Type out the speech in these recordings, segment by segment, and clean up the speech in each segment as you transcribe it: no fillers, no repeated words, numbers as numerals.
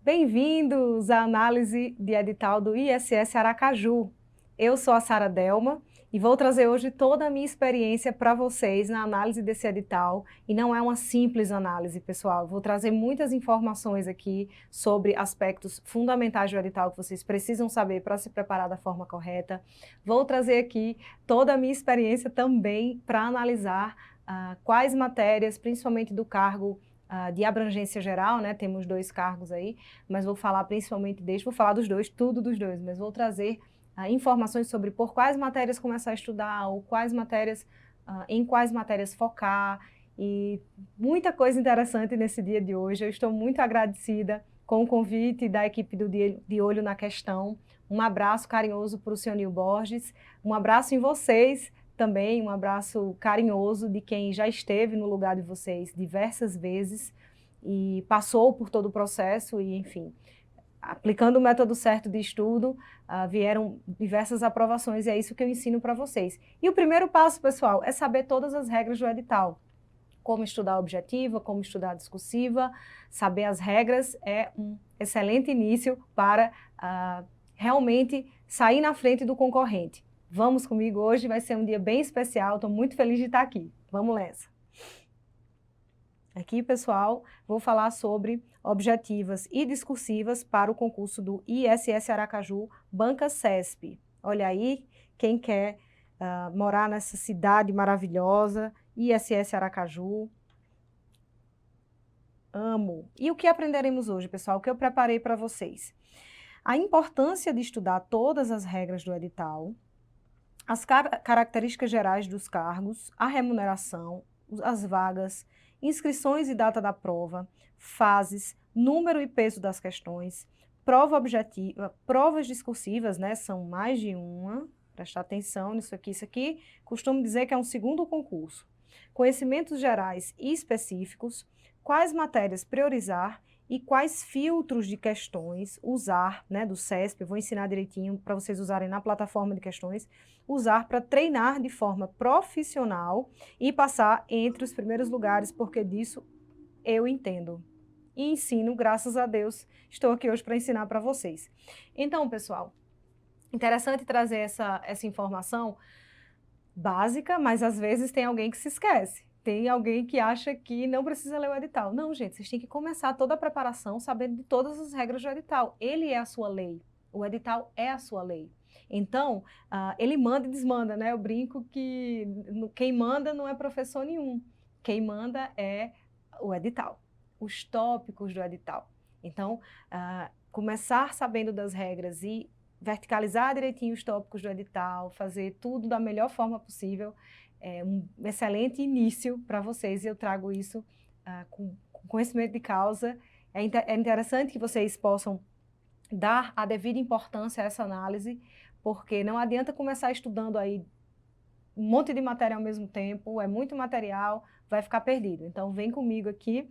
Bem-vindos à análise de edital do ISS Aracaju. Eu sou a Sara Delma e vou trazer hoje toda a minha experiência para vocês na análise desse edital. E não é uma simples análise, pessoal. Vou trazer muitas informações aqui sobre aspectos fundamentais do edital que vocês precisam saber para se preparar da forma correta. Vou trazer aqui toda a minha experiência também para analisar quais matérias, principalmente do cargo de abrangência geral, né? Temos 2 cargos aí, mas vou falar principalmente vou falar dos dois, tudo dos dois, mas vou trazer informações sobre por quais matérias começar a estudar, ou quais matérias, em quais matérias focar, e muita coisa interessante nesse dia de hoje. Eu estou muito agradecida com o convite da equipe do De Olho na Questão. Um abraço carinhoso para o senhor Nil Borges, um abraço em vocês, também um abraço carinhoso de quem já esteve no lugar de vocês diversas vezes e passou por todo o processo e, enfim, aplicando o método certo de estudo, vieram diversas aprovações e é isso que eu ensino para vocês. E o primeiro passo, pessoal, é saber todas as regras do edital. Como estudar a objetiva, como estudar a discursiva, saber as regras é um excelente início para realmente sair na frente do concorrente. Vamos comigo hoje, vai ser um dia bem especial, estou muito feliz de estar aqui. Vamos nessa. Aqui, pessoal, vou falar sobre objetivas e discursivas para o concurso do ISS Aracaju, Banca CESP. Olha aí, quem quer morar nessa cidade maravilhosa, ISS Aracaju. Amo. E o que aprenderemos hoje, pessoal? O que eu preparei para vocês? A importância de estudar todas as regras do edital, as características gerais dos cargos, a remuneração, as vagas, inscrições e data da prova, fases, número e peso das questões, prova objetiva, provas discursivas, né, são mais de uma, prestar atenção nisso aqui, costumo dizer que é um segundo concurso. Conhecimentos gerais e específicos, quais matérias priorizar e quais filtros de questões usar, né, do CESP, eu vou ensinar direitinho para vocês usarem na plataforma de questões, usar para treinar de forma profissional e passar entre os primeiros lugares, porque disso eu entendo. E ensino, graças a Deus, estou aqui hoje para ensinar para vocês. Então, pessoal, interessante trazer essa informação básica, mas às vezes tem alguém que se esquece. Tem alguém que acha que não precisa ler o edital. Não, gente, vocês têm que começar toda a preparação sabendo de todas as regras do edital. Ele é a sua lei. O edital é a sua lei. Então, ele manda e desmanda, né? Eu brinco que quem manda não é professor nenhum. Quem manda é o edital, os tópicos do edital. Então, começar sabendo das regras e verticalizar direitinho os tópicos do edital, fazer tudo da melhor forma possível, é um excelente início para vocês e eu trago isso com conhecimento de causa. É interessante que vocês possam dar a devida importância a essa análise, porque não adianta começar estudando aí um monte de matéria ao mesmo tempo, é muito material, vai ficar perdido. Então, vem comigo aqui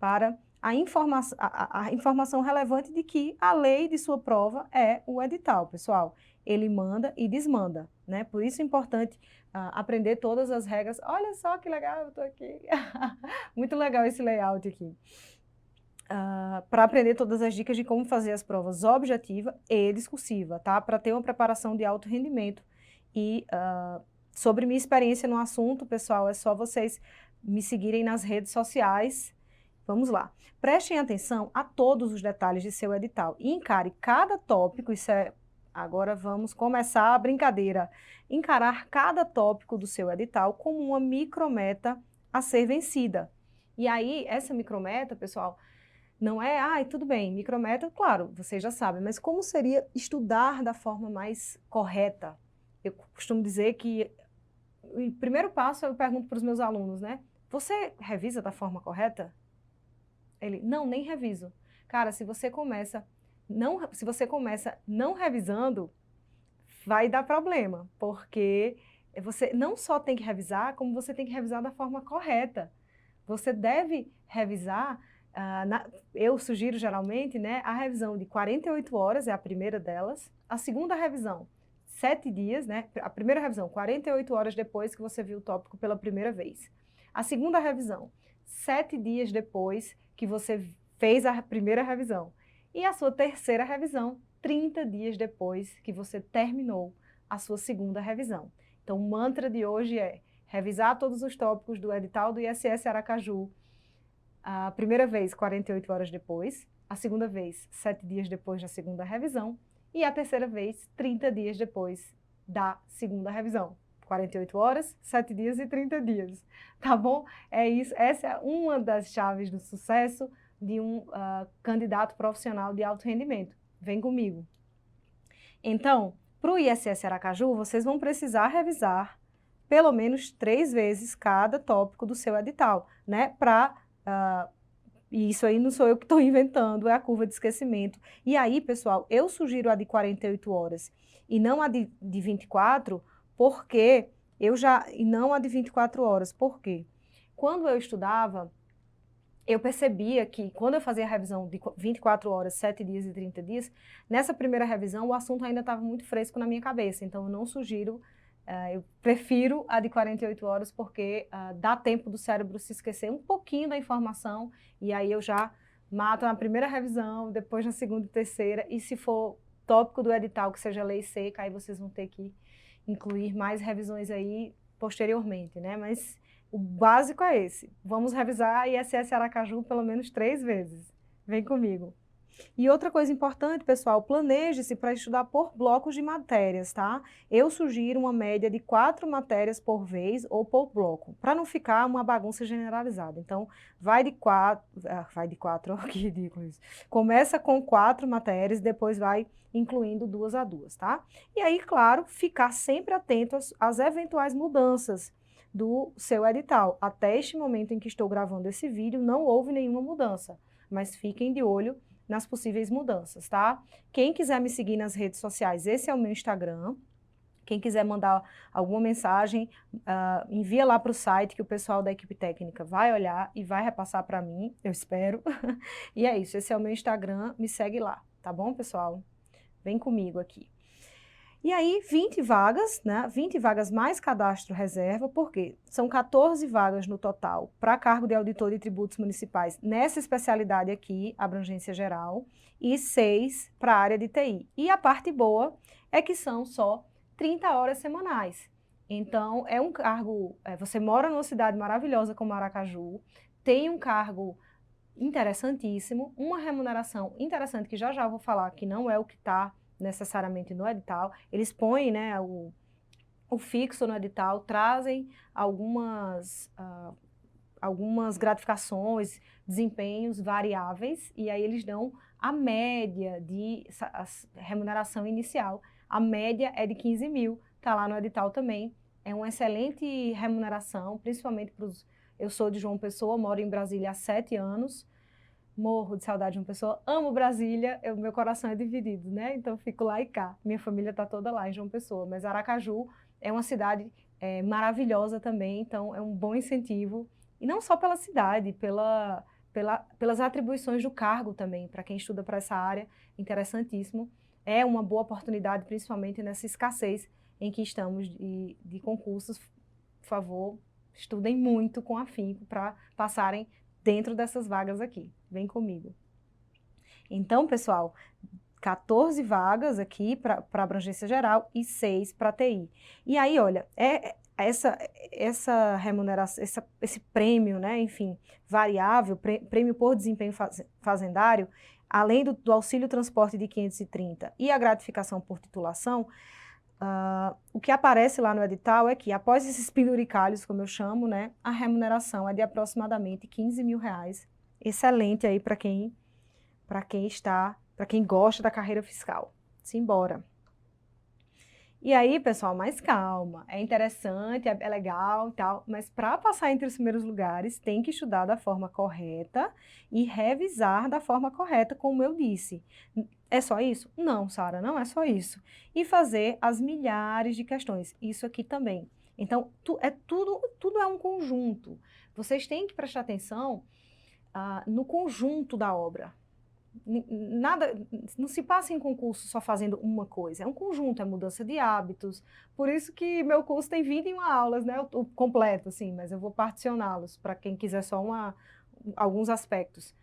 para a informação relevante de que a lei de sua prova é o edital, pessoal. Ele manda e desmanda, né? Por isso é importante aprender todas as regras. Olha só que legal, eu estou aqui. Muito legal esse layout aqui. Para aprender todas as dicas de como fazer as provas objetiva e discursiva, tá? Para ter uma preparação de alto rendimento. E sobre minha experiência no assunto, pessoal, é só vocês me seguirem nas redes sociais. Vamos lá. Prestem atenção a todos os detalhes de seu edital e encare cada tópico, agora vamos começar a brincadeira, encarar cada tópico do seu edital como uma micrometa a ser vencida. E aí, essa micrometa, pessoal, não é, tudo bem, micrometa, claro, vocês já sabem, mas como seria estudar da forma mais correta? Eu costumo dizer que o primeiro passo eu pergunto para os meus alunos, né? Você revisa da forma correta? Ele, não, nem reviso. Cara, se você começa não revisando, vai dar problema, porque você não só tem que revisar, como você tem que revisar da forma correta. Você deve revisar, eu sugiro geralmente, né, a revisão de 48 horas, é a primeira delas, a segunda revisão, 7 dias, né, a primeira revisão, 48 horas depois que você viu o tópico pela primeira vez. A segunda revisão, 7 dias depois que você fez a primeira revisão. E a sua terceira revisão, 30 dias depois que você terminou a sua segunda revisão. Então, o mantra de hoje é revisar todos os tópicos do edital do ISS Aracaju, a primeira vez 48 horas depois, a segunda vez 7 dias depois da segunda revisão e a terceira vez 30 dias depois da segunda revisão. 48 horas, 7 dias e 30 dias, tá bom? É isso, essa é uma das chaves do sucesso de um candidato profissional de alto rendimento. Vem comigo. Então, para o ISS Aracaju, vocês vão precisar revisar pelo menos 3 vezes cada tópico do seu edital, né? E isso aí não sou eu que estou inventando, é a curva de esquecimento. E aí, pessoal, eu sugiro a de 48 horas e não a de 24, porque e não a de 24 horas, por quê? Quando eu estudava, eu percebia que quando eu fazia a revisão de 24 horas, 7 dias e 30 dias, nessa primeira revisão o assunto ainda estava muito fresco na minha cabeça, então eu não sugiro, eu prefiro a de 48 horas porque dá tempo do cérebro se esquecer um pouquinho da informação e aí eu já mato na primeira revisão, depois na segunda e terceira, e se for tópico do edital que seja lei seca, aí vocês vão ter que incluir mais revisões aí posteriormente, né? Mas o básico é esse. Vamos revisar a ISS Aracaju pelo menos 3 vezes. Vem comigo. E outra coisa importante, pessoal, planeje-se para estudar por blocos de matérias, tá? Eu sugiro uma média de 4 matérias por vez ou por bloco, para não ficar uma bagunça generalizada. Então, vai de 4, ó, que ridículo isso. Começa com 4 matérias, depois vai incluindo 2 a 2, tá? E aí, claro, ficar sempre atento às eventuais mudanças do seu edital. Até este momento em que estou gravando esse vídeo, não houve nenhuma mudança, mas fiquem de olho nas possíveis mudanças, tá? Quem quiser me seguir nas redes sociais, esse é o meu Instagram. Quem quiser mandar alguma mensagem, envia lá para o site que o pessoal da equipe técnica vai olhar e vai repassar para mim, eu espero. E é isso, esse é o meu Instagram, me segue lá, tá bom, pessoal? Vem comigo aqui. E aí, 20 vagas, né? 20 vagas mais cadastro reserva, porque são 14 vagas no total para cargo de auditor de tributos municipais nessa especialidade aqui, abrangência geral, e 6 para a área de TI. E a parte boa é que são só 30 horas semanais. Então, é um cargo, você mora numa cidade maravilhosa como Aracaju, tem um cargo interessantíssimo, uma remuneração interessante, que já já vou falar que não é o que está necessariamente no edital, eles põem, né, o fixo no edital, trazem algumas gratificações, desempenhos variáveis, e aí eles dão a média de remuneração inicial. A média é de 15 mil, está lá no edital também. É uma excelente remuneração, principalmente para os... Eu sou de João Pessoa, moro em Brasília há 7 anos, morro de saudade de uma pessoa, amo Brasília, meu coração é dividido, né? Então fico lá e cá. Minha família está toda lá em João Pessoa, mas Aracaju é uma cidade maravilhosa também, então é um bom incentivo. E não só pela cidade, pelas atribuições do cargo também, para quem estuda para essa área, interessantíssimo. É uma boa oportunidade, principalmente nessa escassez em que estamos de concursos. Por favor, estudem muito com afinco para passarem dentro dessas vagas aqui. Vem comigo. Então, pessoal, 14 vagas aqui para abrangência geral e 6 para TI. E aí, olha, essa remuneração, esse prêmio, né, enfim, variável, prêmio por desempenho fazendário, além do auxílio transporte de 530 e a gratificação por titulação, o que aparece lá no edital é que, após esses penduricalhos, como eu chamo, né, a remuneração é de aproximadamente 15 mil reais. Excelente aí para quem gosta da carreira fiscal. Simbora. E aí, pessoal, mais calma. É interessante, é legal e tal, mas para passar entre os primeiros lugares, tem que estudar da forma correta e revisar da forma correta, como eu disse. É só isso? Não, Sara, não é só isso. E fazer as milhares de questões. Isso aqui também. Então, tudo é um conjunto. Vocês têm que prestar atenção no conjunto da obra. Nada, não se passa em concurso só fazendo uma coisa, é um conjunto, é mudança de hábitos. Por isso que meu curso tem 21 aulas, né, o completo, assim, mas eu vou particioná-los para quem quiser só alguns aspectos.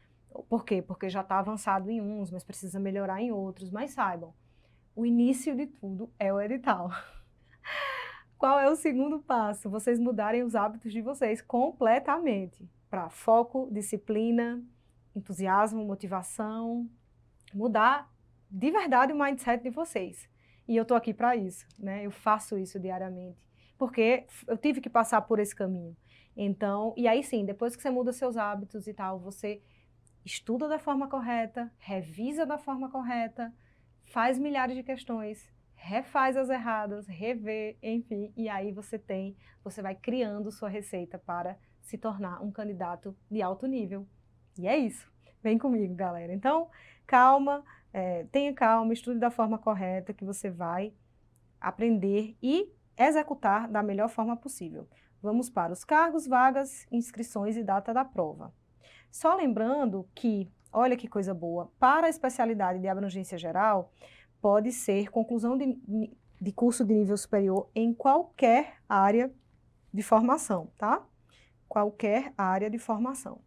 Por quê? Porque já está avançado em uns, mas precisa melhorar em outros. Mas saibam, o início de tudo é o edital. Qual é o segundo passo? Vocês mudarem os hábitos de vocês completamente para foco, disciplina, entusiasmo, motivação, mudar de verdade o mindset de vocês. E eu estou aqui para isso, né? Eu faço isso diariamente, porque eu tive que passar por esse caminho. Então, e aí sim, depois que você muda seus hábitos e tal, você estuda da forma correta, revisa da forma correta, faz milhares de questões, refaz as erradas, revê, enfim, e aí você vai criando sua receita para se tornar um candidato de alto nível. E é isso. Vem comigo, galera. Então, calma, tenha calma, estude da forma correta que você vai aprender e executar da melhor forma possível. Vamos para os cargos, vagas, inscrições e data da prova. Só lembrando que, olha que coisa boa, para a especialidade de abrangência geral, pode ser conclusão de curso de nível superior em qualquer área de formação, tá? Qualquer área de formação.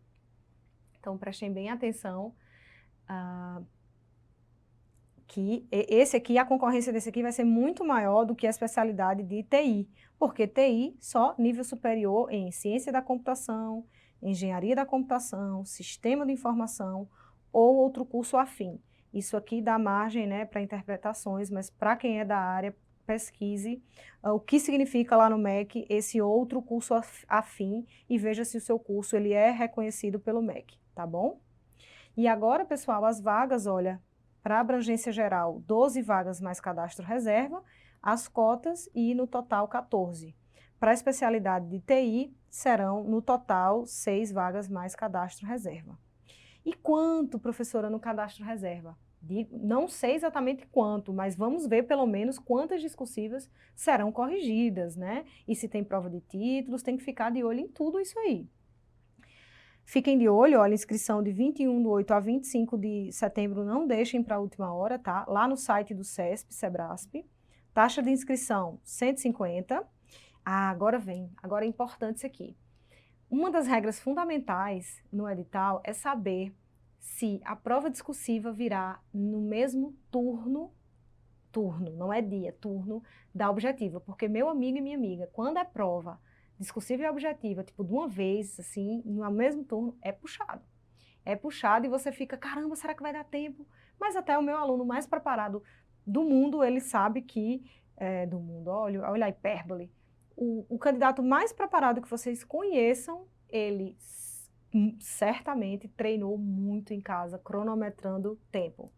Então, prestem bem atenção, que esse aqui, a concorrência desse aqui vai ser muito maior do que a especialidade de TI, porque TI só nível superior em ciência da computação, engenharia da computação, sistema de informação ou outro curso afim. Isso aqui dá margem, né, para interpretações, mas para quem é da área, pesquise o que significa lá no MEC esse outro curso afim e veja se o seu curso ele é reconhecido pelo MEC, tá bom? E agora, pessoal, as vagas, olha, para abrangência geral, 12 vagas mais cadastro reserva, as cotas e no total 14. Para a especialidade de TI, serão no total 6 vagas mais cadastro reserva. E quanto, professora, no cadastro reserva? Não sei exatamente quanto, mas vamos ver pelo menos quantas discursivas serão corrigidas, né? E se tem prova de títulos, tem que ficar de olho em tudo isso aí. Fiquem de olho, olha, inscrição de 21/8 a 25 de setembro, não deixem para a última hora, tá? Lá no site do CESP, Sebrasp. Taxa de inscrição, 150. Agora é importante isso aqui. Uma das regras fundamentais no edital é saber se a prova discursiva virá no mesmo turno, não é dia, turno da objetiva, porque meu amigo e minha amiga, quando é prova discursiva e objetiva, tipo, de uma vez, assim, no mesmo turno, é puxado. É puxado e você fica, caramba, será que vai dar tempo? Mas até o meu aluno mais preparado do mundo, ele sabe que, do mundo, olha a hipérbole, o candidato mais preparado que vocês conheçam, ele certamente treinou muito em casa, cronometrando tempo.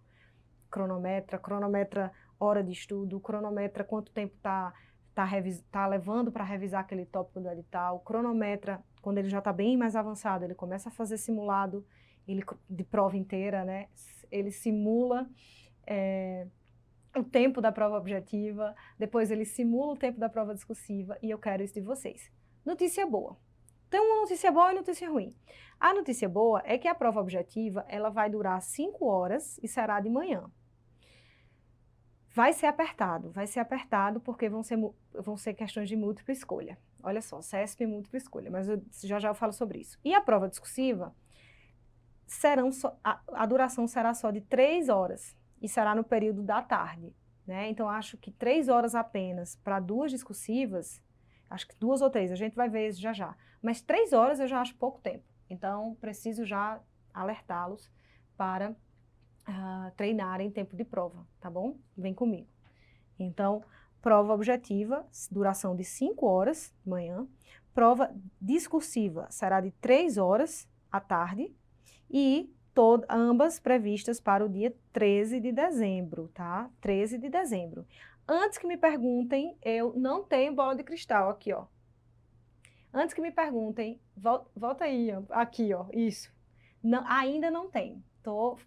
Cronometra hora de estudo, cronometra quanto tempo tá levando para revisar aquele tópico do edital, cronometra, quando ele já está bem mais avançado, ele começa a fazer simulado de prova inteira, né? Ele simula o tempo da prova objetiva, depois ele simula o tempo da prova discursiva, e eu quero isso de vocês. Notícia boa. Tem uma notícia boa e notícia ruim. A notícia boa é que a prova objetiva, ela vai durar 5 horas e será de manhã. Vai ser apertado porque vão ser questões de múltipla escolha. Olha só, CESP múltipla escolha, mas já eu falo sobre isso. E a prova discursiva, a duração será só de 3 horas e será no período da tarde, né? Então, acho que 3 horas apenas para 2 discursivas, acho que 2 ou 3, a gente vai ver isso já. Mas 3 horas eu já acho pouco tempo. Então, preciso já alertá-los para treinar em tempo de prova, tá bom? Vem comigo. Então, prova objetiva, duração de 5 horas de manhã. Prova discursiva será de 3 horas à tarde e ambas previstas para o dia 13 de dezembro, tá? 13 de dezembro. Antes que me perguntem, eu não tenho bola de cristal aqui, ó. Antes que me perguntem, volta aí, ó, aqui, ó, isso. Não, ainda não tem. Tô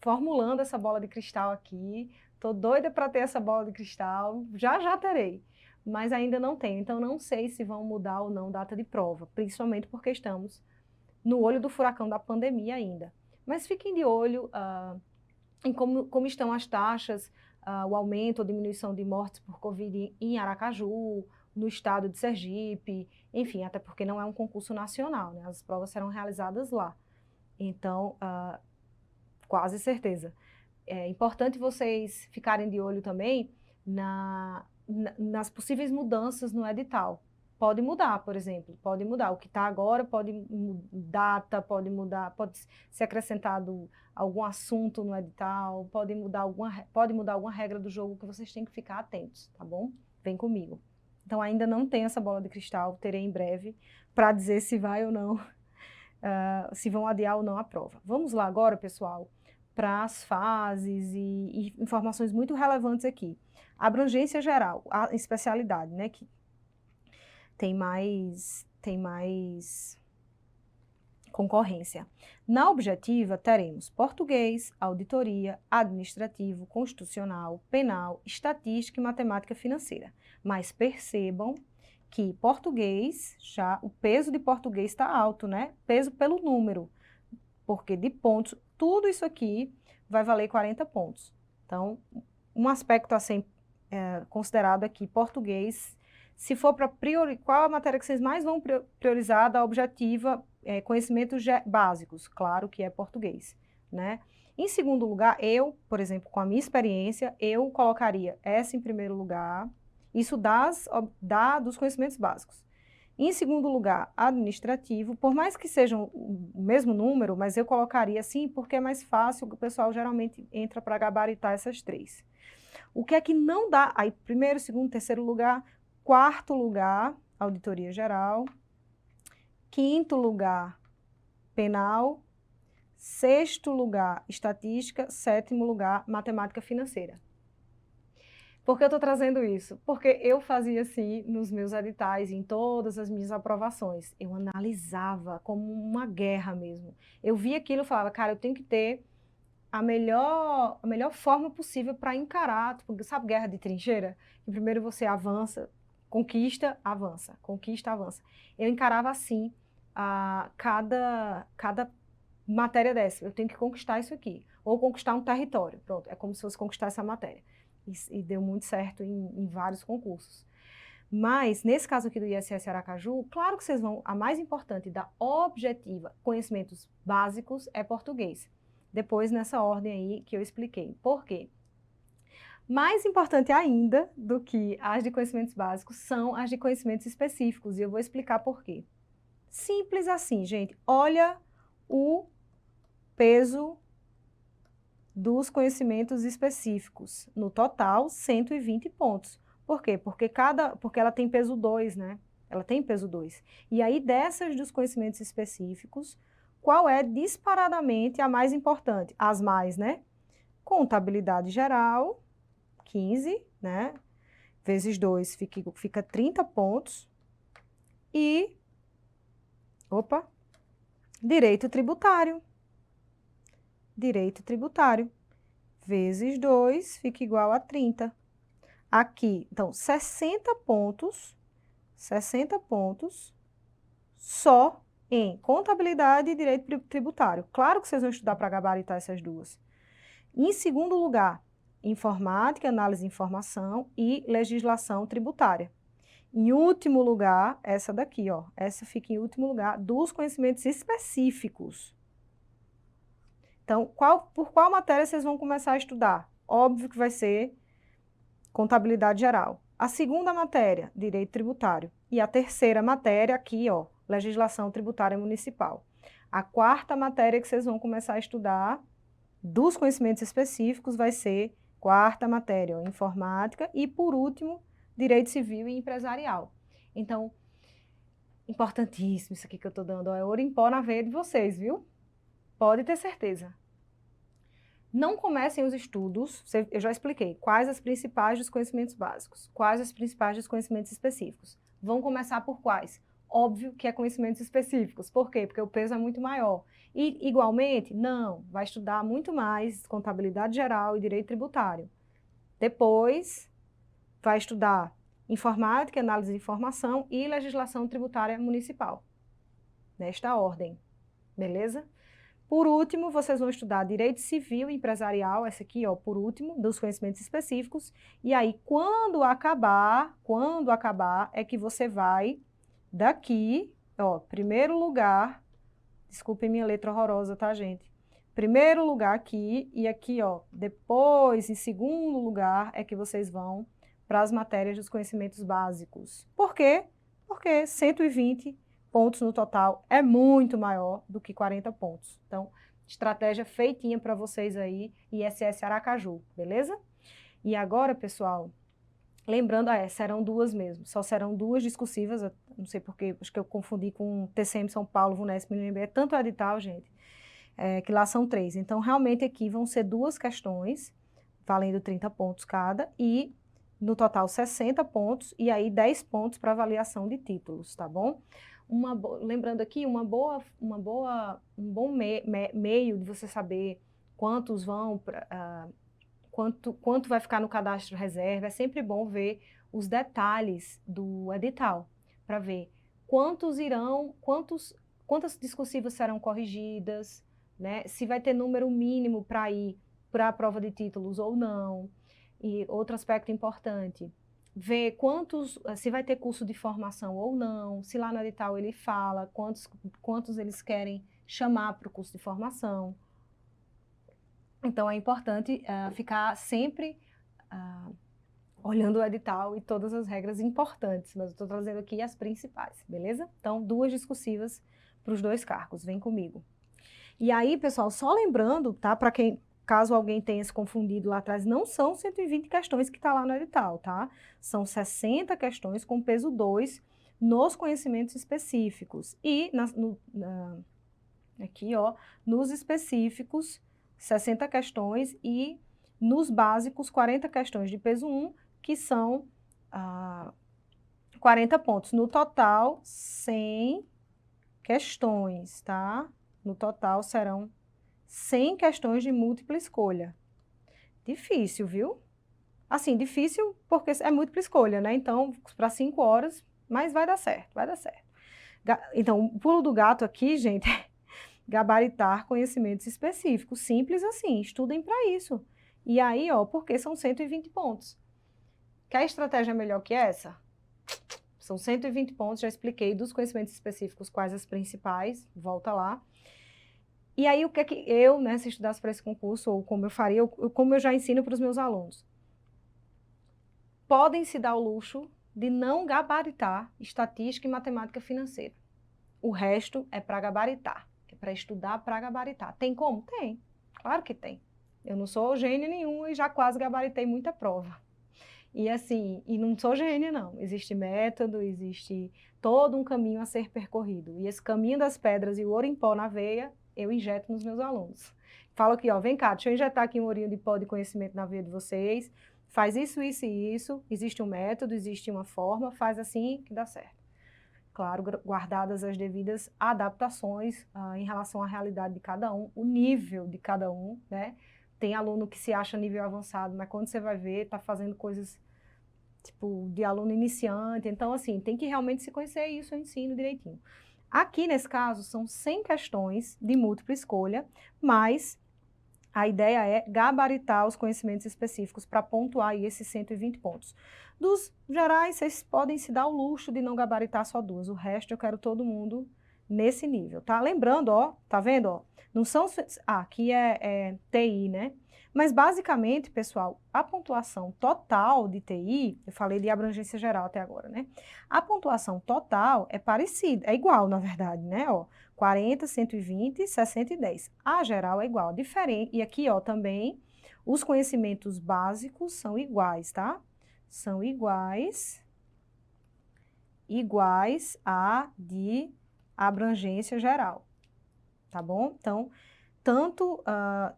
formulando essa bola de cristal aqui, tô doida para ter essa bola de cristal, já terei, mas ainda não tenho, então não sei se vão mudar ou não data de prova, principalmente porque estamos no olho do furacão da pandemia ainda. Mas fiquem de olho em como estão as taxas, o aumento ou diminuição de mortes por Covid em Aracaju, no estado de Sergipe, enfim, até porque não é um concurso nacional, né? As provas serão realizadas lá. Então, quase certeza. É importante vocês ficarem de olho também nas possíveis mudanças no edital. Pode mudar, por exemplo, pode mudar. O que está agora pode data, pode mudar, pode ser acrescentado algum assunto no edital, pode mudar alguma regra do jogo que vocês têm que ficar atentos, tá bom? Vem comigo. Então, ainda não tenho essa bola de cristal, terei em breve para dizer se vai ou não, se vão adiar ou não a prova. Vamos lá agora, pessoal, para as fases e informações muito relevantes aqui. Abrangência geral, a especialidade, né, que tem mais concorrência. Na objetiva, teremos português, auditoria, administrativo, constitucional, penal, estatística e matemática financeira. Mas percebam que português, já o peso de português está alto, né? Peso pelo número, porque de pontos, tudo isso aqui vai valer 40 pontos. Então, um aspecto a ser considerado aqui, português, se for para qual a matéria que vocês mais vão priorizar da objetiva, conhecimentos básicos, claro que é português, né? Em segundo lugar, eu, por exemplo, com a minha experiência, eu colocaria essa em primeiro lugar, isso dos conhecimentos básicos. Em segundo lugar, administrativo, por mais que sejam o mesmo número, mas eu colocaria assim, porque é mais fácil, o pessoal geralmente entra para gabaritar essas três. O que é que não dá? Aí, primeiro, segundo, terceiro lugar, quarto lugar, auditoria geral, quinto lugar, penal, sexto lugar, estatística, sétimo lugar, matemática financeira. Por que eu estou trazendo isso? Porque eu fazia assim nos meus editais, em todas as minhas aprovações. Eu analisava como uma guerra mesmo. Eu via aquilo e falava, cara, eu tenho que ter a melhor forma possível para encarar, porque sabe guerra de trincheira? Que primeiro você avança, conquista, avança. Eu encarava assim cada matéria dessa. Eu tenho que conquistar isso aqui. Ou conquistar um território. Pronto, é como se fosse conquistar essa matéria. E deu muito certo em vários concursos. Mas, nesse caso aqui do ISS Aracaju, claro que vocês vão, a mais importante da objetiva, conhecimentos básicos, é português. Depois, nessa ordem aí que eu expliquei. Por quê? Mais importante ainda do que as de conhecimentos básicos são as de conhecimentos específicos, e eu vou explicar por quê. Simples assim, gente. Olha o peso dos conhecimentos específicos. No total, 120 pontos. Por quê? Porque ela tem peso 2, né? Ela tem peso 2. E aí, dessas dos conhecimentos específicos, qual é disparadamente a mais importante? As mais, né? Contabilidade geral, 15, né? Vezes 2 fica 30 pontos. E, direito tributário. Direito tributário, vezes 2, fica igual a 30. Aqui, então, 60 pontos só em contabilidade e direito tributário. Claro que vocês vão estudar para gabaritar essas duas. Em segundo lugar, informática, análise de informação e legislação tributária. Em último lugar, essa daqui, ó, essa fica em último lugar dos conhecimentos específicos. Então, por qual matéria vocês vão começar a estudar? Óbvio que vai ser contabilidade geral. A segunda matéria, direito tributário. E a terceira matéria aqui, ó, legislação tributária municipal. A quarta matéria que vocês vão começar a estudar dos conhecimentos específicos vai ser quarta matéria, ó, informática. E, por último, direito civil e empresarial. Então, importantíssimo isso aqui que eu estou dando, ó, é ouro em pó na veia de vocês, viu? Pode ter certeza. Não comecem os estudos, eu já expliquei, quais as principais dos conhecimentos básicos, quais as principais dos conhecimentos específicos. Vão começar por quais? Óbvio que é conhecimentos específicos. Por quê? Porque o peso é muito maior. E, igualmente, não, vai estudar muito mais contabilidade geral e direito tributário. Depois, vai estudar informática, análise de informação e legislação tributária municipal. Nesta ordem, beleza? Por último, vocês vão estudar direito civil e empresarial, essa aqui, ó, por último, dos conhecimentos específicos. E aí, quando acabar, é que você vai daqui, ó, primeiro lugar, Desculpem minha letra horrorosa, tá, gente? Primeiro lugar aqui e aqui, ó, depois, em segundo lugar, é que vocês vão para as matérias dos conhecimentos básicos. Por quê? Porque 120 pontos no total é muito maior do que 40 pontos. Então, estratégia feitinha para vocês aí, ISS Aracaju, beleza? E agora, pessoal, lembrando, serão duas mesmo, só serão duas discursivas, não sei porquê, acho que eu confundi com TCM São Paulo, VUNESP, me lembrei, é tanto edital, gente, que lá são 3. Então, realmente aqui vão ser duas questões, valendo 30 pontos cada, e no total 60 pontos, e aí 10 pontos para avaliação de títulos, tá bom? Lembrando aqui, um bom meio de você saber quantos vão, quanto vai ficar no cadastro reserva, é sempre bom ver os detalhes do edital, para ver quantas discursivas serão corrigidas, né? Se vai ter número mínimo para ir para a prova de títulos ou não. E outro aspecto importante, ver se vai ter curso de formação ou não, se lá no edital ele fala quantos eles querem chamar para o curso de formação. Então, é importante ficar sempre olhando o edital e todas as regras importantes, mas eu estou trazendo aqui as principais, beleza? Então, duas discursivas para os 2 cargos, vem comigo. E aí, pessoal, só lembrando, tá? Para caso alguém tenha se confundido lá atrás, não são 120 questões que está lá no edital, tá? São 60 questões com peso 2 nos conhecimentos específicos. E aqui, ó, nos específicos, 60 questões e nos básicos, 40 questões de peso 1, que são 40 pontos. No total, 100 questões, tá? No total, serão 100 questões de múltipla escolha. Difícil, viu? Assim, difícil porque é múltipla escolha, né? Então, para 5 horas, mas vai dar certo, vai dar certo. Então, o pulo do gato aqui, gente, é gabaritar conhecimentos específicos. Simples assim, estudem para isso. E aí, ó, porque são 120 pontos. Quer estratégia melhor que essa? São 120 pontos, já expliquei dos conhecimentos específicos quais as principais, volta lá. E aí, o que é que eu, né, se estudasse para esse concurso, ou como eu faria, como eu já ensino para os meus alunos, podem se dar o luxo de não gabaritar estatística e matemática financeira. O resto é para gabaritar, é para estudar para gabaritar. Tem como? Tem, claro que tem. Eu não sou gênia nenhuma e já quase gabaritei muita prova. E assim, e não sou gênia não, existe método, existe todo um caminho a ser percorrido. E esse caminho das pedras e o ouro em pó na veia, eu injeto nos meus alunos. Falo aqui, ó, vem cá, deixa eu injetar aqui um ourinho de pó de conhecimento na veia de vocês, faz isso, isso e isso, existe um método, existe uma forma, faz assim que dá certo. Claro, guardadas as devidas adaptações em relação à realidade de cada um, o nível de cada um, né? Tem aluno que se acha nível avançado, mas quando você vai ver, está fazendo coisas tipo de aluno iniciante. Então, assim, tem que realmente se conhecer isso, eu ensino direitinho. Aqui, nesse caso, são 100 questões de múltipla escolha, mas a ideia é gabaritar os conhecimentos específicos para pontuar aí esses 120 pontos. Dos gerais, vocês podem se dar o luxo de não gabaritar só 2. O resto eu quero todo mundo nesse nível, tá? Lembrando, ó, tá vendo, ó? Não são... aqui é TI, né? Mas, basicamente, pessoal, a pontuação total de TI, eu falei de abrangência geral até agora, né? A pontuação total é parecida, é igual, na verdade, né? Ó, 40, 120, 60 e 10. A geral é igual, diferente. E aqui, ó, também, os conhecimentos básicos são iguais, tá? São iguais a de abrangência geral, tá bom? Então, tanto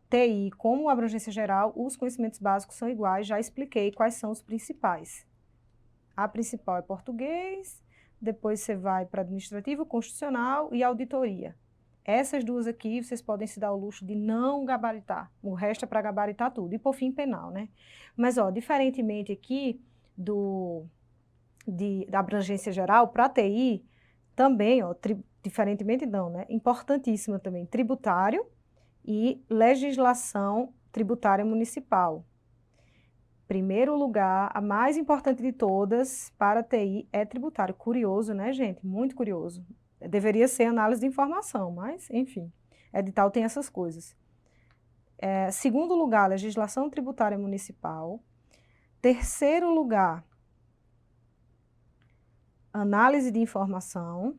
TI como abrangência geral, os conhecimentos básicos são iguais, já expliquei quais são os principais. A principal é português, depois você vai para administrativo, constitucional e auditoria. Essas duas aqui, vocês podem se dar o luxo de não gabaritar, o resto é para gabaritar tudo, e por fim penal, né? Mas, ó, diferentemente aqui da abrangência geral, para TI, também, ó, diferentemente não, né? Importantíssima também, tributário e legislação tributária municipal. Primeiro lugar, a mais importante de todas para TI é tributário. Curioso, né, gente? Muito curioso. Deveria ser análise de informação, mas, enfim, edital tem essas coisas. Segundo lugar, legislação tributária municipal. Terceiro lugar, análise de informação.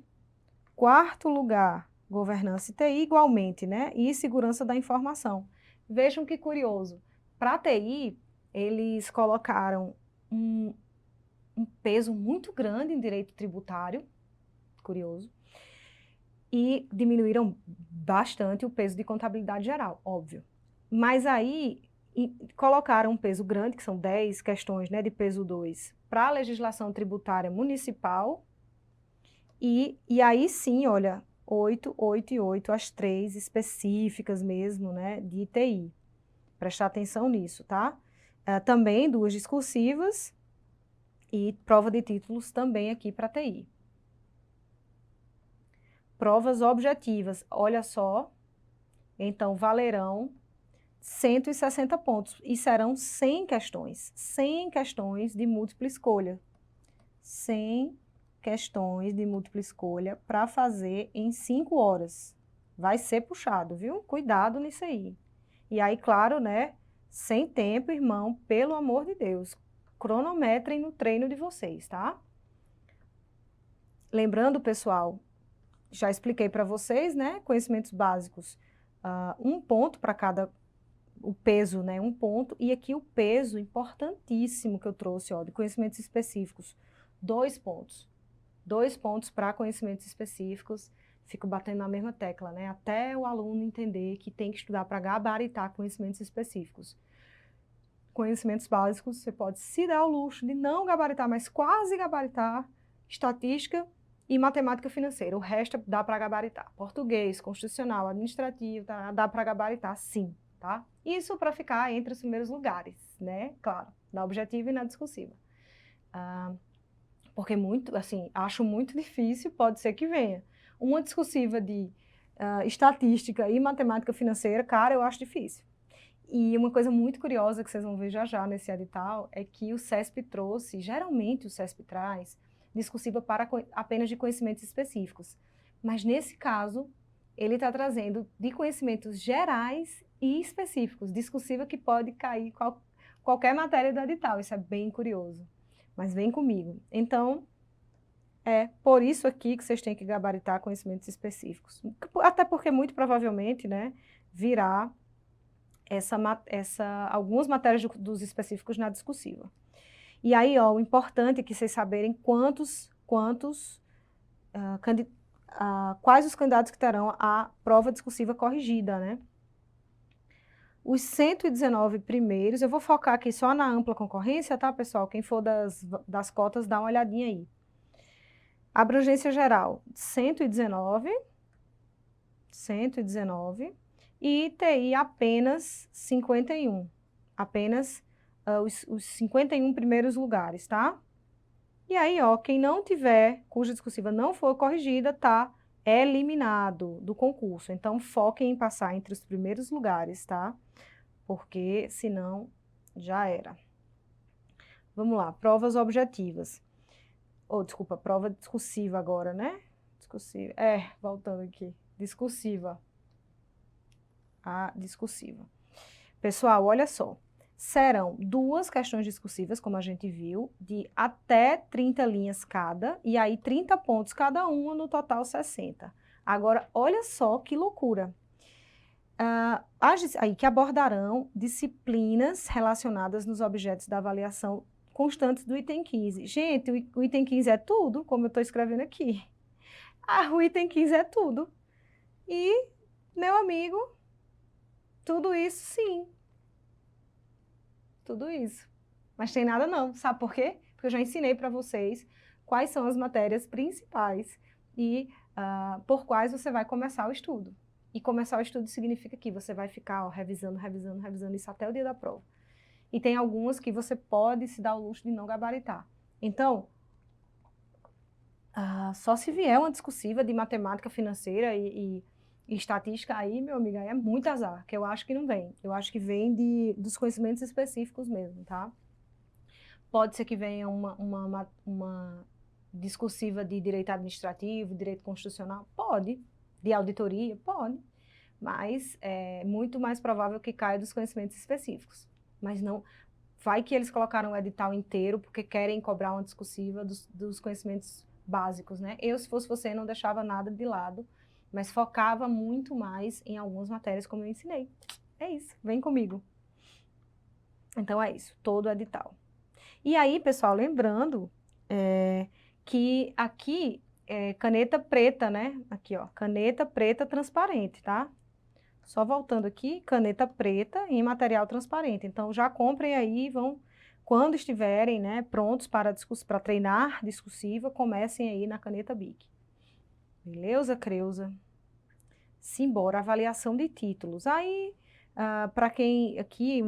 Quarto lugar, governança e TI, igualmente, né? E segurança da informação. Vejam que curioso. Para a TI, eles colocaram um peso muito grande em direito tributário, curioso, e diminuíram bastante o peso de contabilidade geral, óbvio. Mas aí colocaram um peso grande, que são 10 questões, né, de peso 2, para a legislação tributária municipal, e aí sim, olha, 8, 8 e 8, as 3 específicas mesmo, né, de TI. Prestar atenção nisso, tá? Também 2 discursivas e prova de títulos também aqui para TI. Provas objetivas, olha só, então valerão 160 pontos e serão 100 questões de múltipla escolha. 100 questões de múltipla escolha para fazer em 5 horas. Vai ser puxado, viu? Cuidado nisso aí. E aí, claro, né? Sem tempo, irmão, pelo amor de Deus, cronometrem no treino de vocês, tá? Lembrando, pessoal, já expliquei para vocês, né? Conhecimentos básicos, 1 ponto para cada, o peso, né? 1 ponto. E aqui o peso importantíssimo que eu trouxe, ó, de conhecimentos específicos, 2 pontos. 2 pontos para conhecimentos específicos. Fico batendo na mesma tecla, né? Até o aluno entender que tem que estudar para gabaritar conhecimentos específicos. Conhecimentos básicos, você pode se dar ao luxo de não gabaritar, mas quase gabaritar estatística e matemática financeira. O resto dá para gabaritar. Português, constitucional, administrativo, dá para gabaritar, sim, tá? Isso para ficar entre os primeiros lugares, né? Claro, na objetiva e na discursiva. Porque muito, assim, acho muito difícil, pode ser que venha. Uma discursiva de estatística e matemática financeira, cara, eu acho difícil. E uma coisa muito curiosa que vocês vão ver já já nesse edital é que o CESP trouxe, geralmente o CESP traz, discursiva para apenas de conhecimentos específicos. Mas nesse caso, ele está trazendo de conhecimentos gerais e específicos, discursiva que pode cair qualquer matéria do edital, isso é bem curioso. Mas vem comigo. Então, é por isso aqui que vocês têm que gabaritar conhecimentos específicos. Até porque, muito provavelmente, né, virá algumas matérias dos específicos na discursiva. E aí, ó, o importante é que vocês saberem quais os candidatos que terão a prova discursiva corrigida, né? Os 119 primeiros, eu vou focar aqui só na ampla concorrência, tá, pessoal? Quem for das cotas, dá uma olhadinha aí. Abrangência geral, 119, e TI apenas 51, apenas os 51 primeiros lugares, tá? E aí, ó, quem não tiver, cuja discursiva não for corrigida, tá eliminado do concurso. Então, foquem em passar entre os primeiros lugares, tá? Porque, senão, já era. Vamos lá, provas objetivas. Desculpa, prova discursiva agora, né? Discursiva. Voltando aqui. Discursiva. A discursiva. Pessoal, olha só. Serão 2 questões discursivas, como a gente viu, de até 30 linhas cada, e aí 30 pontos cada uma, no total 60. Agora, olha só que loucura. Aí que abordarão disciplinas relacionadas nos objetos da avaliação constantes do item 15. Gente, o item 15 é tudo, como eu estou escrevendo aqui. O item 15 é tudo. E, meu amigo, tudo isso sim. Tudo isso. Mas tem nada não, sabe por quê? Porque eu já ensinei para vocês quais são as matérias principais e por quais você vai começar o estudo. E começar o estudo significa que você vai ficar revisando isso até o dia da prova. E tem algumas que você pode se dar o luxo de não gabaritar. Então, só se vier uma discursiva de matemática financeira e estatística aí, meu amigo, aí é muito azar, que eu acho que não vem. Eu acho que vem dos conhecimentos específicos mesmo, tá? Pode ser que venha uma discursiva de direito administrativo, direito constitucional? Pode. De auditoria? Pode. Mas é muito mais provável que caia dos conhecimentos específicos. Mas não, vai que eles colocaram o edital inteiro porque querem cobrar uma discursiva dos conhecimentos básicos, né? Eu, se fosse você, não deixava nada de lado, mas focava muito mais em algumas matérias, como eu ensinei. É isso, vem comigo. Então é isso, todo edital. E aí, pessoal, lembrando que aqui é caneta preta, né? Aqui, ó, caneta preta transparente, tá? Só voltando aqui, caneta preta em material transparente. Então, já comprem aí, vão, quando estiverem, né, prontos para treinar discursiva, comecem aí na caneta Bic. Beleza, Creuza? Simbora, avaliação de títulos. Aí, para quem aqui,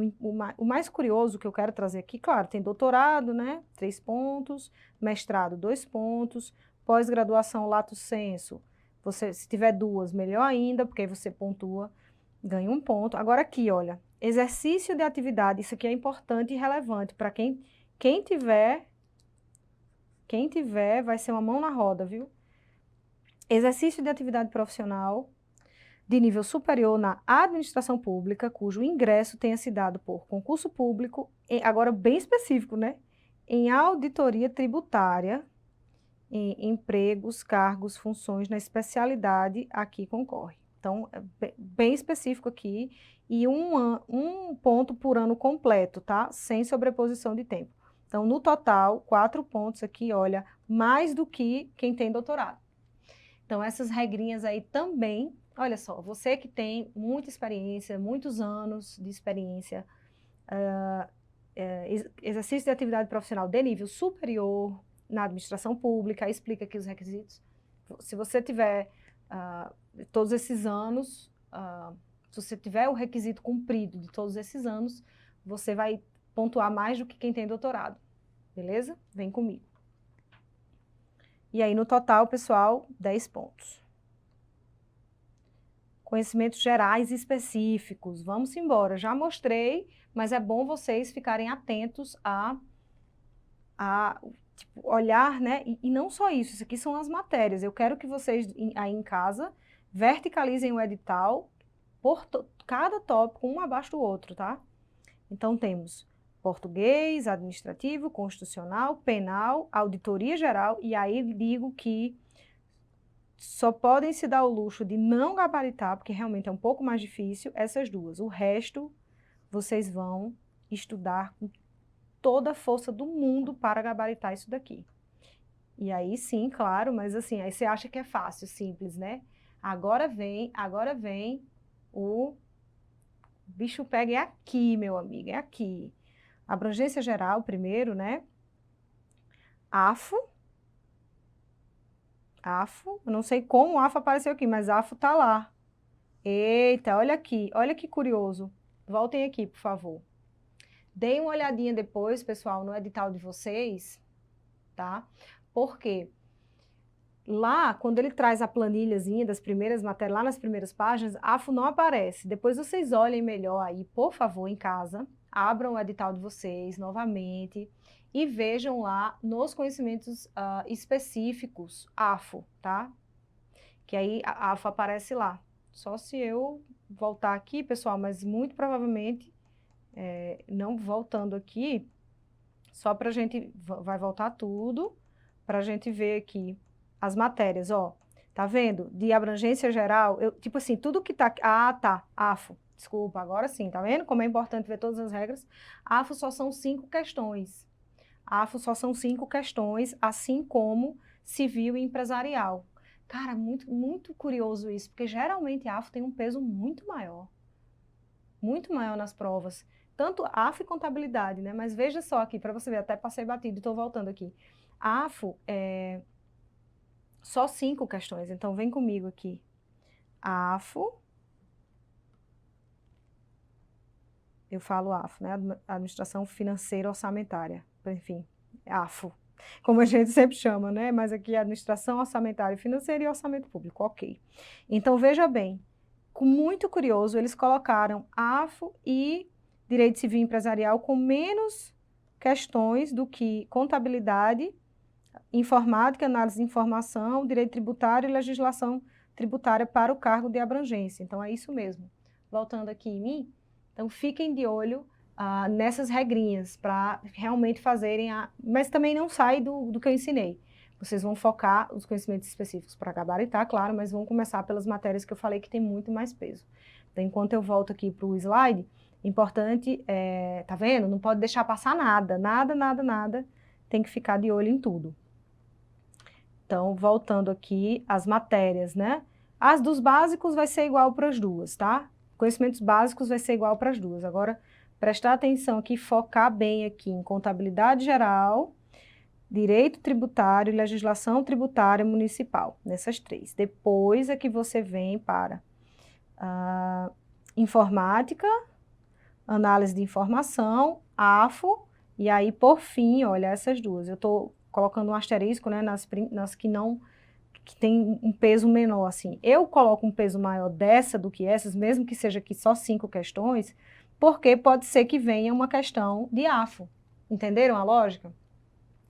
o mais curioso que eu quero trazer aqui, claro, tem doutorado, né, 3 pontos, mestrado, 2 pontos, pós-graduação, lato sensu, você, se tiver 2, melhor ainda, porque aí você pontua, ganha 1 ponto. Agora aqui, olha, exercício de atividade, isso aqui é importante e relevante para quem tiver, vai ser uma mão na roda, viu? Exercício de atividade profissional de nível superior na administração pública, cujo ingresso tenha se dado por concurso público, agora bem específico, né? Em auditoria tributária, em empregos, cargos, funções na especialidade a que concorre. Então, é bem específico aqui, e um ponto por ano completo, tá? Sem sobreposição de tempo. Então, no total, 4 pontos aqui, olha, mais do que quem tem doutorado. Então, essas regrinhas aí também, olha só, você que tem muita experiência, muitos anos de experiência, exercício de atividade profissional de nível superior na administração pública, explica aqui os requisitos. Se você tiver todos esses anos, se você tiver o requisito cumprido de todos esses anos, você vai pontuar mais do que quem tem doutorado, beleza? Vem comigo. E aí, no total, pessoal, 10 pontos. Conhecimentos gerais específicos. Vamos embora. Já mostrei, mas é bom vocês ficarem atentos a tipo, olhar, né? E não só isso aqui são as matérias. Eu quero que vocês, aí em casa, verticalizem o edital por cada tópico, um abaixo do outro, tá? Então, temos português, administrativo, constitucional, penal, auditoria geral, e aí digo que só podem se dar o luxo de não gabaritar, porque realmente é um pouco mais difícil, essas duas. O resto, vocês vão estudar com toda a força do mundo para gabaritar isso daqui. E aí sim, claro, mas assim, aí você acha que é fácil, simples, né? Agora vem o bicho pega, é aqui, meu amigo, é aqui. Abrangência geral, primeiro, né? AFO, eu não sei como o AFO apareceu aqui, mas AFO tá lá. Eita, olha aqui, olha que curioso. Voltem aqui, por favor. Deem uma olhadinha depois, pessoal, no edital de vocês, tá? Porque lá, quando ele traz a planilhazinha das primeiras matérias, lá nas primeiras páginas, AFO não aparece. Depois vocês olhem melhor aí, por favor, em casa, abram o edital de vocês novamente e vejam lá nos conhecimentos específicos, AFO, tá? Que aí a AFO aparece lá. Só se eu voltar aqui, pessoal, mas muito provavelmente, não voltando aqui, só pra gente, vai voltar tudo, pra gente ver aqui as matérias, ó. Tá vendo? De abrangência geral, tipo assim, tudo que tá... tá, AFO. Desculpa, agora sim, tá vendo como é importante ver todas as regras? AFO só são 5 questões. AFO só são 5 questões, assim como civil e empresarial. Cara, muito, muito curioso isso, porque geralmente a AFO tem um peso muito maior nas provas. Tanto AFO e contabilidade, né? Mas veja só aqui, para você ver, até passei batido e estou voltando aqui. AFO é só 5 questões, então vem comigo aqui. AFO, eu falo AFO, né? Administração Financeira Orçamentária, enfim, AFO, como a gente sempre chama, né? Mas aqui é Administração Orçamentária Financeira e Orçamento Público, ok. Então, veja bem, muito curioso, eles colocaram AFO e Direito Civil e Empresarial com menos questões do que contabilidade, informática, análise de informação, direito tributário e legislação tributária para o cargo de abrangência. Então, é isso mesmo. Voltando aqui em mim, então fiquem de olho nessas regrinhas para realmente fazerem Mas também não sai do que eu ensinei. Vocês vão focar os conhecimentos específicos para gabaritar, claro, mas vão começar pelas matérias que eu falei que tem muito mais peso. Então, enquanto eu volto aqui para o slide, importante, tá vendo? Não pode deixar passar nada, nada. Tem que ficar de olho em tudo. Então, voltando aqui, as matérias, né? As dos básicos vai ser igual para as duas, tá? Conhecimentos básicos vai ser igual para as duas. Agora, prestar atenção aqui, focar bem aqui em contabilidade geral, direito tributário e legislação tributária municipal, nessas três. Depois é que você vem para informática, análise de informação, AFO, e aí, por fim, olha, essas duas. Eu estou colocando um asterisco, né, nas que não, que tem um peso menor, assim. Eu coloco um peso maior dessa do que essas, mesmo que seja aqui só 5 questões, porque pode ser que venha uma questão de AFO. Entenderam a lógica?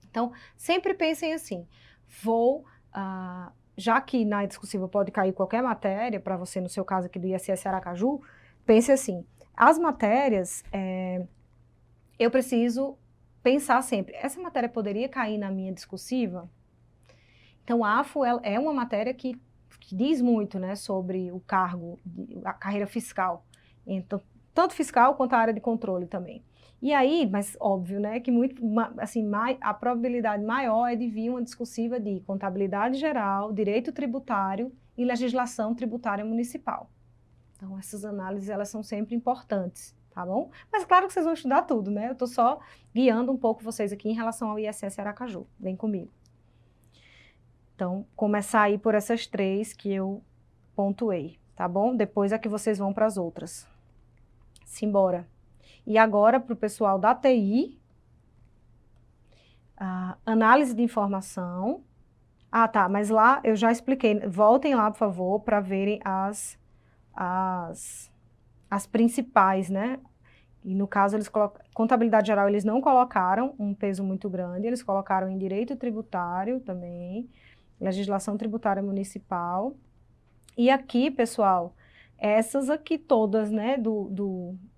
Então, sempre pensem assim, já que na discussível pode cair qualquer matéria, para você, no seu caso aqui do ISS Aracaju, pense assim, as matérias, eu preciso pensar sempre, essa matéria poderia cair na minha discursiva? Então, a AFO é uma matéria que diz muito, né, sobre o cargo, a carreira fiscal, então, tanto fiscal quanto a área de controle também. E aí, mas óbvio, né, que a probabilidade maior é de vir uma discursiva de contabilidade geral, direito tributário e legislação tributária municipal. Então, essas análises, elas são sempre importantes, tá bom? Mas claro que vocês vão estudar tudo, né? Eu estou só guiando um pouco vocês aqui em relação ao ISS Aracaju. Vem comigo. Então, começar aí por essas três que eu pontuei, tá bom? Depois é que vocês vão para as outras. Simbora. E agora, para o pessoal da TI, análise de informação. Tá, mas lá eu já expliquei. Voltem lá, por favor, para verem as principais, né? E no caso, contabilidade geral, eles não colocaram um peso muito grande, eles colocaram em direito tributário também, legislação tributária municipal. E aqui, pessoal, essas aqui todas, né,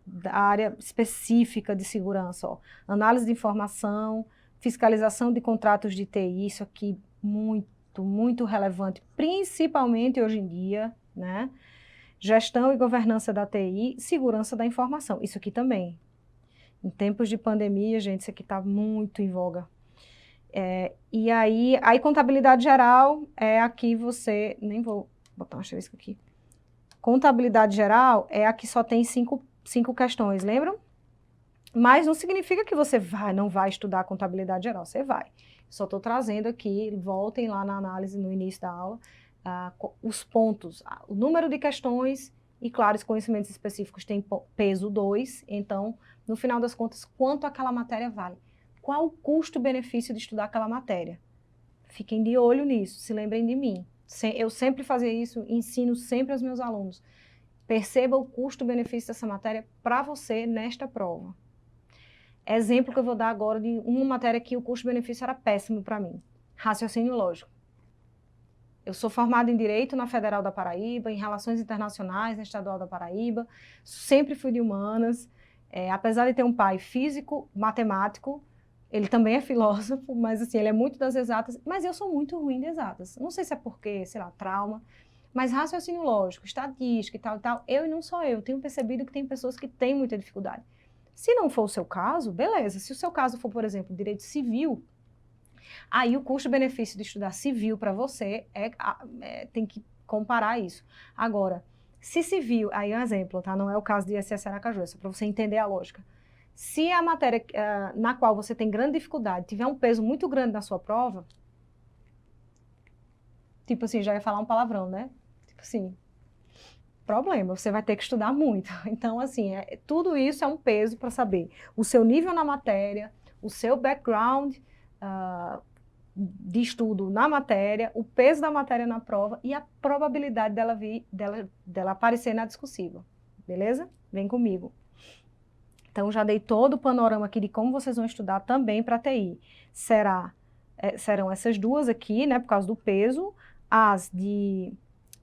da área específica de segurança, ó, análise de informação, fiscalização de contratos de TI, isso aqui muito relevante, principalmente hoje em dia, né? Gestão e governança da TI, segurança da informação, isso aqui também. Em tempos de pandemia, gente, isso aqui está muito em voga. E aí contabilidade geral é aqui nem vou botar um asterisco aqui. Contabilidade geral é a que só tem cinco questões, lembram? Mas não significa que você não vai estudar contabilidade geral, você vai. Só estou trazendo aqui, voltem lá na análise no início da aula, os pontos, o número de questões e, claro, os conhecimentos específicos têm peso 2, então, no final das contas, quanto aquela matéria vale? Qual o custo-benefício de estudar aquela matéria? Fiquem de olho nisso, se lembrem de mim. Eu sempre fazia isso, ensino sempre aos meus alunos. Perceba o custo-benefício dessa matéria para você nesta prova. Exemplo que eu vou dar agora de uma matéria que o custo-benefício era péssimo para mim. Raciocínio lógico. Eu sou formada em Direito na Federal da Paraíba, em Relações Internacionais na Estadual da Paraíba, sempre fui de humanas, apesar de ter um pai físico, matemático, ele também é filósofo, mas assim, ele é muito das exatas, mas eu sou muito ruim de exatas. Não sei se é porque, sei lá, trauma, mas raciocínio lógico, estatística e tal, eu e não só eu, tenho percebido que tem pessoas que têm muita dificuldade. Se não for o seu caso, beleza. Se o seu caso for, por exemplo, direito civil, aí o custo-benefício de estudar civil para você tem que comparar isso. Agora, se civil, aí é um exemplo, tá? Não é o caso de ISS Aracaju, é só para você entender a lógica. Se a matéria na qual você tem grande dificuldade tiver um peso muito grande na sua prova, tipo assim, já ia falar um palavrão, né? Tipo assim, problema, você vai ter que estudar muito. Então, assim, tudo isso é um peso para saber o seu nível na matéria, o seu background de estudo na matéria, o peso da matéria na prova e a probabilidade dela aparecer na discursiva. Beleza? Vem comigo. Então, já dei todo o panorama aqui de como vocês vão estudar também para TI. Será serão essas duas aqui, né, por causa do peso, as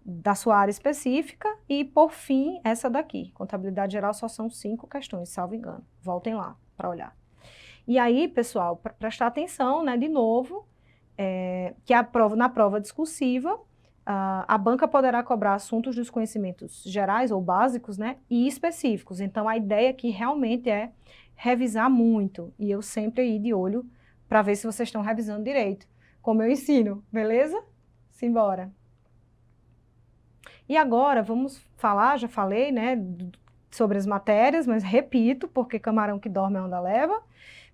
da sua área específica e, por fim, essa daqui. Contabilidade geral só são 5 questões, salvo engano. Voltem lá para olhar. E aí, pessoal, para prestar atenção, né, de novo, que na prova discursiva, a banca poderá cobrar assuntos dos conhecimentos gerais ou básicos, né, e específicos. Então, a ideia aqui realmente é revisar muito. E eu sempre aí de olho para ver se vocês estão revisando direito, como eu ensino, beleza? Simbora. E agora vamos falar, já falei, né, sobre as matérias, mas repito, porque camarão que dorme a onda leva,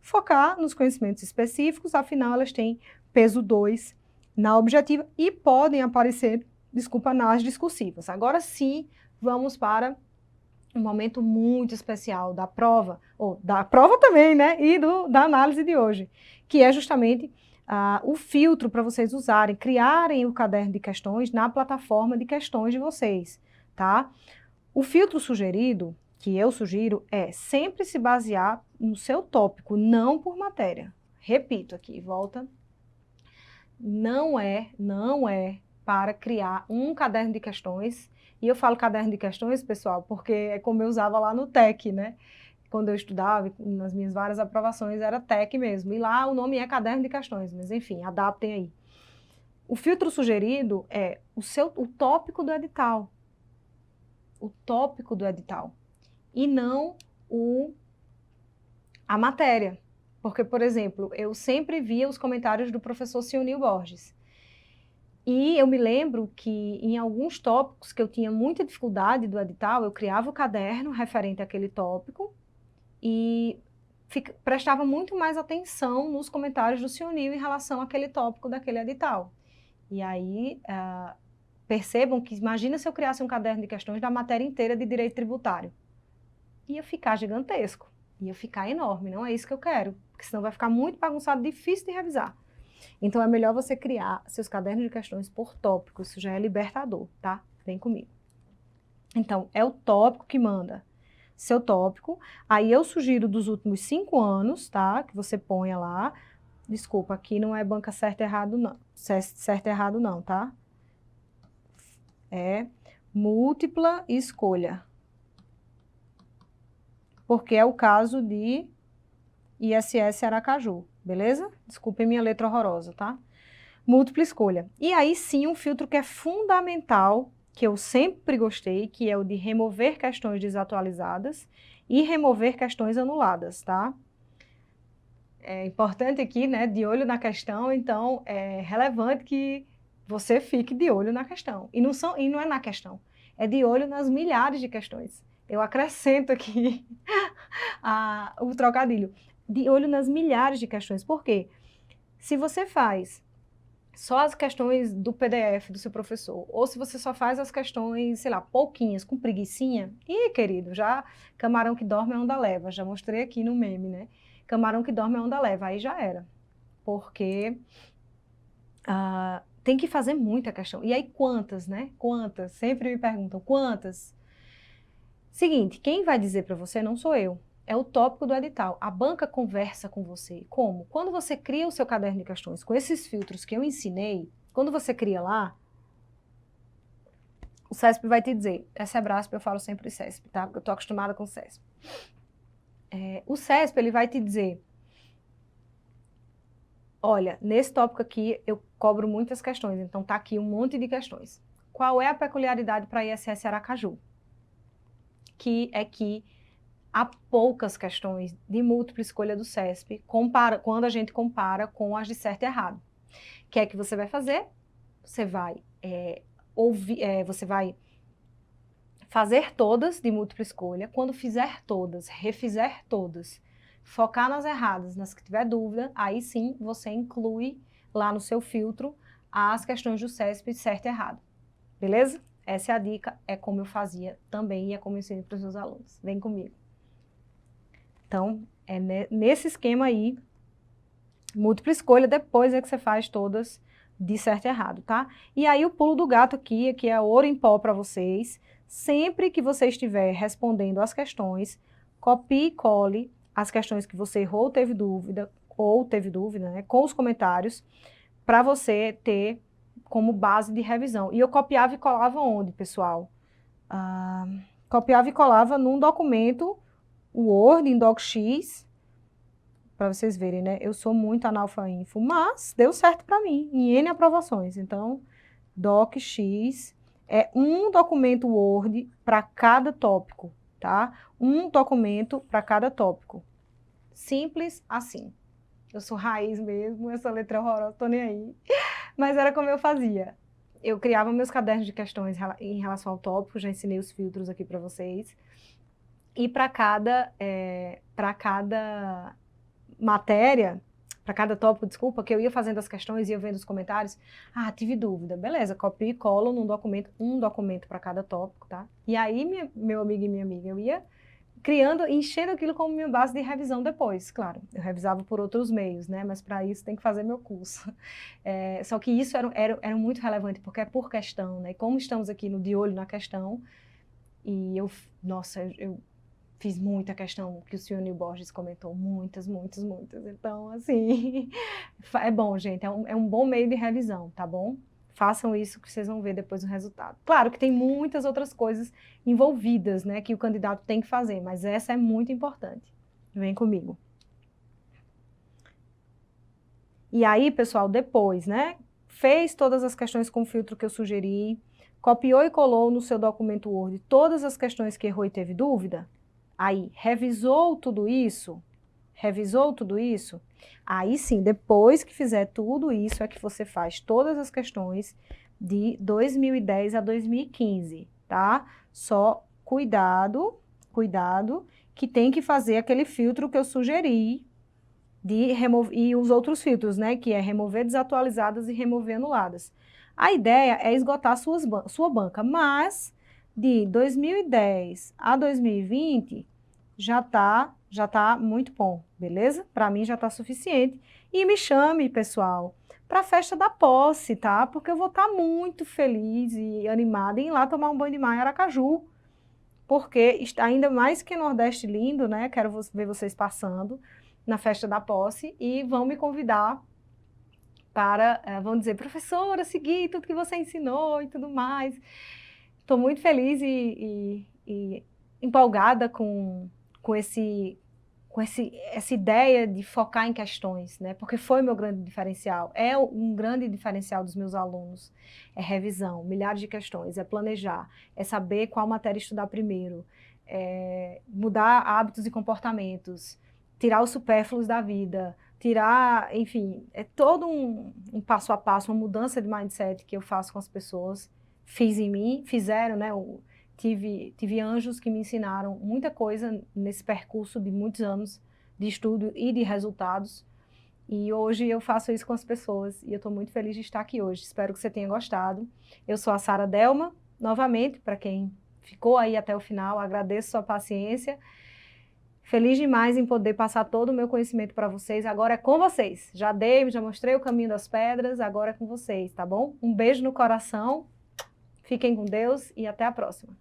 focar nos conhecimentos específicos, afinal elas têm peso 2 na objetiva e podem aparecer, nas discursivas. Agora sim, vamos para um momento muito especial da prova, ou da prova também, né, e da análise de hoje, que é justamente o filtro para vocês usarem, criarem o caderno de questões na plataforma de questões de vocês, tá? O filtro sugerido, que eu sugiro, é sempre se basear no seu tópico, não por matéria. Repito aqui, volta. Não é para criar um caderno de questões. E eu falo caderno de questões, pessoal, porque é como eu usava lá no TEC, né? Quando eu estudava, nas minhas várias aprovações, era TEC mesmo. E lá o nome é caderno de questões, mas enfim, adaptem aí. O filtro sugerido é o tópico do edital. O tópico do edital. E não a matéria. Porque, por exemplo, eu sempre via os comentários do professor Sionil Borges. E eu me lembro que em alguns tópicos que eu tinha muita dificuldade do edital, eu criava o caderno referente àquele tópico e prestava muito mais atenção nos comentários do Sionil em relação àquele tópico daquele edital. E aí, percebam que, imagina se eu criasse um caderno de questões da matéria inteira de direito tributário. Ia ficar gigantesco, ia ficar enorme, não é isso que eu quero, porque senão vai ficar muito bagunçado, difícil de revisar. Então é melhor você criar seus cadernos de questões por tópico, isso já é libertador, tá? Vem comigo. Então, é o tópico que manda. Seu tópico, aí eu sugiro dos últimos 5 anos, tá? Que você ponha lá. Desculpa, aqui não é banca certo e errado não, certo e errado não, tá? É múltipla escolha. Porque é o caso de ISS Aracaju, beleza? Desculpem minha letra horrorosa, tá? Múltipla escolha. E aí sim um filtro que é fundamental, que eu sempre gostei, que é o de remover questões desatualizadas e remover questões anuladas, tá? É importante aqui, né, de olho na questão, então é relevante que você fique de olho na questão. E não é na questão, é de olho nas milhares de questões. Eu acrescento aqui o trocadilho. De olho nas milhares de questões. Por quê? Se você faz só as questões do PDF do seu professor, ou se você só faz as questões, sei lá, pouquinhas, com preguicinha, querido, já camarão que dorme a onda leva, já mostrei aqui no meme, né? Camarão que dorme a onda leva, aí já era. Porque tem que fazer muita questão. E aí quantas, né? Quantas? Sempre me perguntam, quantas? Seguinte, quem vai dizer para você não sou eu. É o tópico do edital. A banca conversa com você. Como? Quando você cria o seu caderno de questões com esses filtros que eu ensinei, quando você cria lá, o CESP vai te dizer, SEBRASP, eu falo sempre CESP, tá? Porque eu estou acostumada com o CESP. O CESP, ele vai te dizer, olha, nesse tópico aqui eu cobro muitas questões, então tá aqui um monte de questões. Qual é a peculiaridade para ISS Aracaju? Que é que há poucas questões de múltipla escolha do CESP quando a gente compara com as de certo e errado. O que é que você vai fazer? Você vai você vai fazer todas de múltipla escolha. Quando fizer todas, refizer todas, focar nas erradas, nas que tiver dúvida, aí sim você inclui lá no seu filtro as questões do CESP de certo e errado. Beleza? Essa é a dica, é como eu fazia também e é como eu ensino para os meus alunos. Vem comigo. Então, é nesse esquema aí, múltipla escolha, depois é que você faz todas de certo e errado, tá? E aí o pulo do gato aqui é ouro em pó para vocês. Sempre que você estiver respondendo as questões, copie e cole as questões que você errou ou teve dúvida, ou teve dúvida, né, com os comentários, para você ter como base de revisão. E eu copiava e colava onde, pessoal? Copiava e colava num documento Word, em DocX, para vocês verem, né? Eu sou muito analfa-info, mas deu certo para mim, em N aprovações. Então, DocX é um documento Word para cada tópico, tá? Um documento para cada tópico. Simples assim. Eu sou raiz mesmo, essa letra horrorosa, tô nem aí. Mas era como eu fazia. Eu criava meus cadernos de questões em relação ao tópico, já ensinei os filtros aqui para vocês. E para cada matéria, para cada tópico, desculpa, que eu ia fazendo as questões, ia vendo os comentários, tive dúvida, beleza, copio e colo num documento, um documento para cada tópico, tá? E aí, meu amigo e minha amiga, eu ia criando, enchendo aquilo como minha base de revisão depois, claro, eu revisava por outros meios, né, mas para isso tem que fazer meu curso. Só que isso era muito relevante, porque é por questão, né, e como estamos aqui de olho na questão, e eu fiz muita questão que o senhor Nil Borges comentou, muitas, então, assim, é bom, gente, é um bom meio de revisão, tá bom? Façam isso que vocês vão ver depois o resultado. Claro que tem muitas outras coisas envolvidas, né, que o candidato tem que fazer, mas essa é muito importante. Vem comigo. E aí, pessoal, depois, né, fez todas as questões com o filtro que eu sugeri, copiou e colou no seu documento Word todas as questões que errou e teve dúvida, aí revisou tudo isso, aí sim, depois que fizer tudo isso, é que você faz todas as questões de 2010 a 2015, tá? Só cuidado, que tem que fazer aquele filtro que eu sugeri, e os outros filtros, né, que é remover desatualizadas e remover anuladas. A ideia é esgotar sua banca, mas de 2010 a 2020 já tá muito bom, beleza? Para mim já tá suficiente. E me chame, pessoal, para a festa da posse, tá? Porque eu vou estar muito feliz e animada em ir lá tomar um banho de mar em Aracaju, porque ainda mais que Nordeste lindo, né? Quero ver vocês passando na festa da posse e vão me convidar para, vão dizer, professora, segui tudo que você ensinou e tudo mais. Estou muito feliz e empolgada com essa ideia de focar em questões, né? Porque foi meu grande diferencial, é um grande diferencial dos meus alunos, é revisão, milhares de questões, é planejar, é saber qual matéria estudar primeiro, é mudar hábitos e comportamentos, tirar os supérfluos da vida, enfim, é todo um passo a passo, uma mudança de mindset que eu faço com as pessoas, fiz em mim, fizeram, né? Tive anjos que me ensinaram muita coisa nesse percurso de muitos anos de estudo e de resultados. E hoje eu faço isso com as pessoas e eu estou muito feliz de estar aqui hoje. Espero que você tenha gostado. Eu sou a Sara Delma, novamente, para quem ficou aí até o final, agradeço sua paciência. Feliz demais em poder passar todo o meu conhecimento para vocês. Agora é com vocês. Já mostrei o caminho das pedras, agora é com vocês, tá bom? Um beijo no coração. Fiquem com Deus e até a próxima.